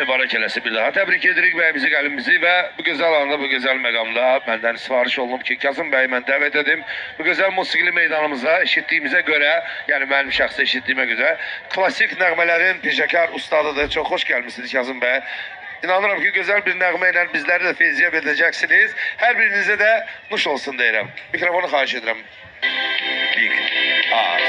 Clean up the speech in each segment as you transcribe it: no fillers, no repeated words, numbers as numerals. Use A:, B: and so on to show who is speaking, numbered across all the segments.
A: mübarək eləsin bir daha. Təbrik edirik bəyimizi, qəlbimizi və bu gözəl anda, bu gözəl məqamda məndən sifariş olunub ki, Kazım bəyi mən dəvət edim. Bu gözəl musiqili meydanımıza eşitdiyimizə görə, yəni mənim şəxsi eşitdiyimə görə, klasik nəğmələrin peşəkar ustadıdır. Çox xoş gəlmişsiniz Kazım bəy. İnanıram ki, gözəl bir nəğmə ilə bizləri də feyziyab edəcəksiniz. Hər birinizə də nuş olsun deyirəm. Mikrofonu xahiş edirəm. Big Az.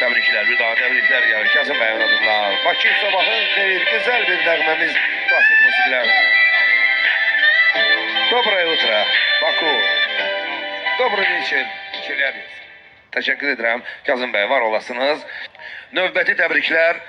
A: Təbriklər, bir daha təbriklər gəlir. Kazım bəyin adından. Bakı sabahın xeyir, güzel bir nəğməmiz, klasik musiqilər. Доброе утро, Baku. Добрый вечер, Çelyabiz. Təşəkkür edirəm. Kazım bəy, var olasınız. Növbəti təbriklər